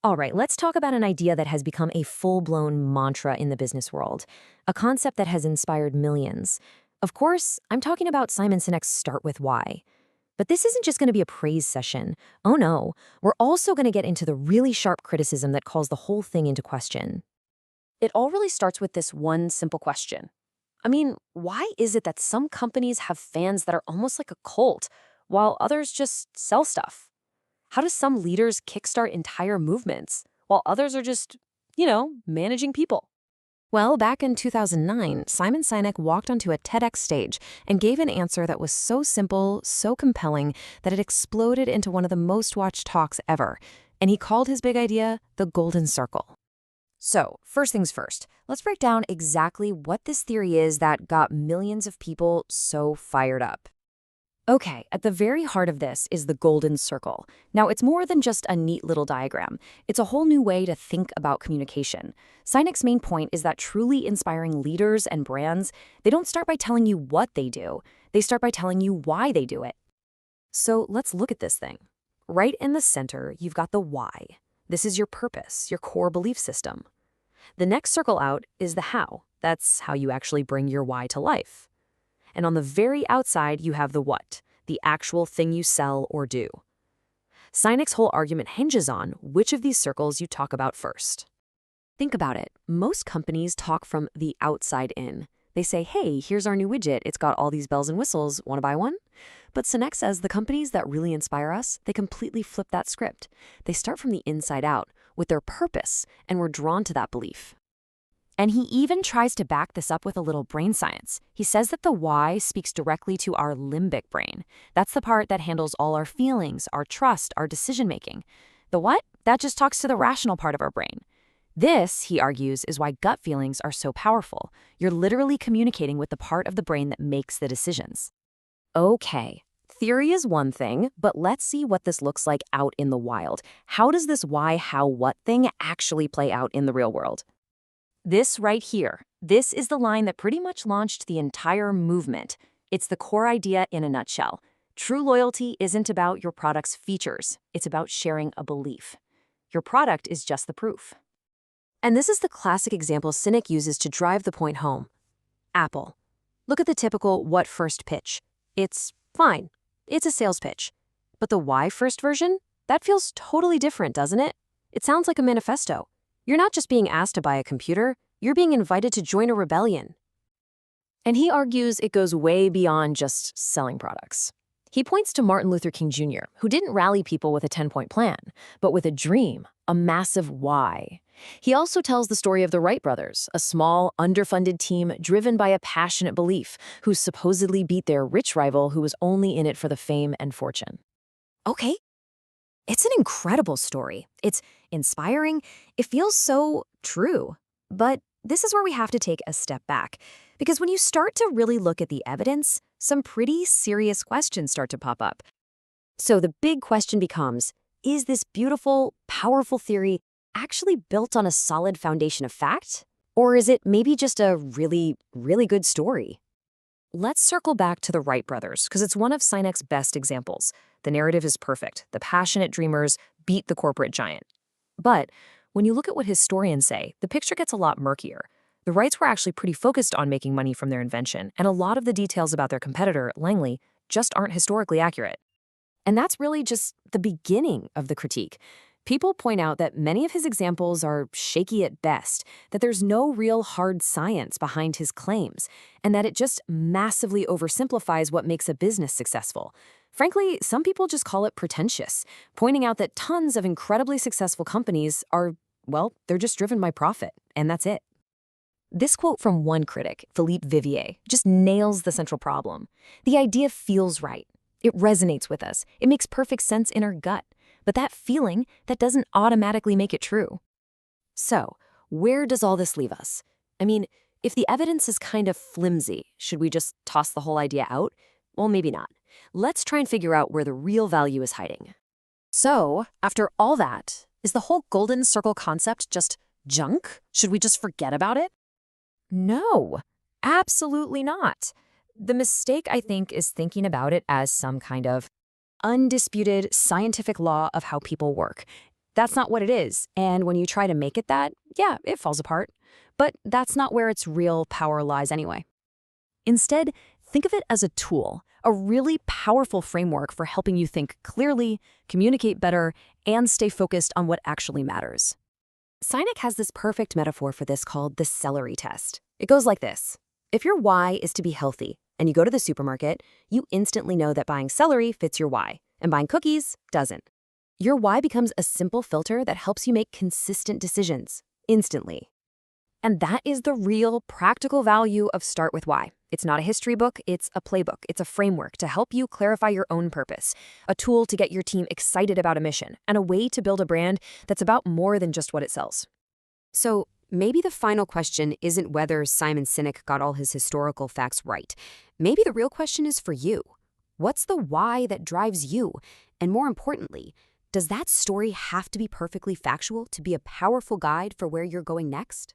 All right, let's talk about an idea that has become a full-blown mantra in the business world, a concept that has inspired millions. Of course, I'm talking about Simon Sinek's Start With Why. But this isn't just going to be a praise session. Oh no, we're also going to get into the really sharp criticism that calls the whole thing into question. It all really starts with this one simple question. I mean, why is it that some companies have fans that are almost like a cult, while others just sell stuff? How do some leaders kickstart entire movements, while others are just, managing people? Well, back in 2009, Simon Sinek walked onto a TEDx stage and gave an answer that was so simple, so compelling, that it exploded into one of the most watched talks ever. And he called his big idea the Golden Circle. So, first things first, let's break down exactly what this theory is that got millions of people so fired up. Okay, at the very heart of this is the Golden Circle. Now, it's more than just a neat little diagram. It's a whole new way to think about communication. Sinek's main point is that truly inspiring leaders and brands, they don't start by telling you what they do. They start by telling you why they do it. So let's look at this thing. Right in the center, you've got the why. This is your purpose, your core belief system. The next circle out is the how. That's how you actually bring your why to life. And on the very outside, you have the what, the actual thing you sell or do. Sinek's whole argument hinges on which of these circles you talk about first. Think about it. Most companies talk from the outside in. They say, hey, here's our new widget. It's got all these bells and whistles. Want to buy one? But Sinek says the companies that really inspire us, they completely flip that script. They start from the inside out with their purpose, and we're drawn to that belief. And he even tries to back this up with a little brain science. He says that the why speaks directly to our limbic brain. That's the part that handles all our feelings, our trust, our decision-making. The what? That just talks to the rational part of our brain. This, he argues, is why gut feelings are so powerful. You're literally communicating with the part of the brain that makes the decisions. Okay, theory is one thing, but let's see what this looks like out in the wild. How does this why, how, what thing actually play out in the real world? This right here, this is the line that pretty much launched the entire movement. It's the core idea in a nutshell. True loyalty isn't about your product's features. It's about sharing a belief. Your product is just the proof. And this is the classic example Sinek uses to drive the point home. Apple. Look at the typical what first pitch. It's fine. It's a sales pitch. But the why first version? That feels totally different, doesn't it? It sounds like a manifesto. You're not just being asked to buy a computer, you're being invited to join a rebellion. And he argues it goes way beyond just selling products. He points to Martin Luther King Jr., who didn't rally people with a 10-point plan, but with a dream, a massive why. He also tells the story of the Wright brothers, a small, underfunded team driven by a passionate belief, who supposedly beat their rich rival who was only in it for the fame and fortune. Okay. It's an incredible story. It's inspiring. It feels so true. But this is where we have to take a step back. Because when you start to really look at the evidence, some pretty serious questions start to pop up. So the big question becomes, is this beautiful, powerful theory actually built on a solid foundation of fact? Or is it maybe just a really, really good story? Let's circle back to the Wright brothers, because it's one of Sinek's best examples. The narrative is perfect. The passionate dreamers beat the corporate giant. But when you look at what historians say, the picture gets a lot murkier. The Wrights were actually pretty focused on making money from their invention, and a lot of the details about their competitor, Langley, just aren't historically accurate. And that's really just the beginning of the critique. People point out that many of his examples are shaky at best, that there's no real hard science behind his claims, and that it just massively oversimplifies what makes a business successful. Frankly, some people just call it pretentious, pointing out that tons of incredibly successful companies are, well, they're just driven by profit, and that's it. This quote from one critic, Philippe Vivier, just nails the central problem. The idea feels right. It resonates with us. It makes perfect sense in our gut. But that feeling, that doesn't automatically make it true. So, where does all this leave us? I mean, if the evidence is kind of flimsy, should we just toss the whole idea out? Well, maybe not. Let's try and figure out where the real value is hiding. So, after all that, is the whole golden circle concept just junk? Should we just forget about it? No, absolutely not. The mistake, I think, is thinking about it as some kind of undisputed scientific law of how people work. That's not what it is. And when you try to make it that, yeah, it falls apart. But that's not where its real power lies anyway. Instead, think of it as a tool, a really powerful framework for helping you think clearly, communicate better, and stay focused on what actually matters. Sinek has this perfect metaphor for this called the celery test. It goes like this. If your why is to be healthy and you go to the supermarket, you instantly know that buying celery fits your why, and buying cookies doesn't. Your why becomes a simple filter that helps you make consistent decisions, instantly. And that is the real practical value of Start With Why. It's not a history book, it's a playbook. It's a framework to help you clarify your own purpose, a tool to get your team excited about a mission, and a way to build a brand that's about more than just what it sells. So maybe the final question isn't whether Simon Sinek got all his historical facts right. Maybe the real question is for you. What's the why that drives you? And more importantly, does that story have to be perfectly factual to be a powerful guide for where you're going next?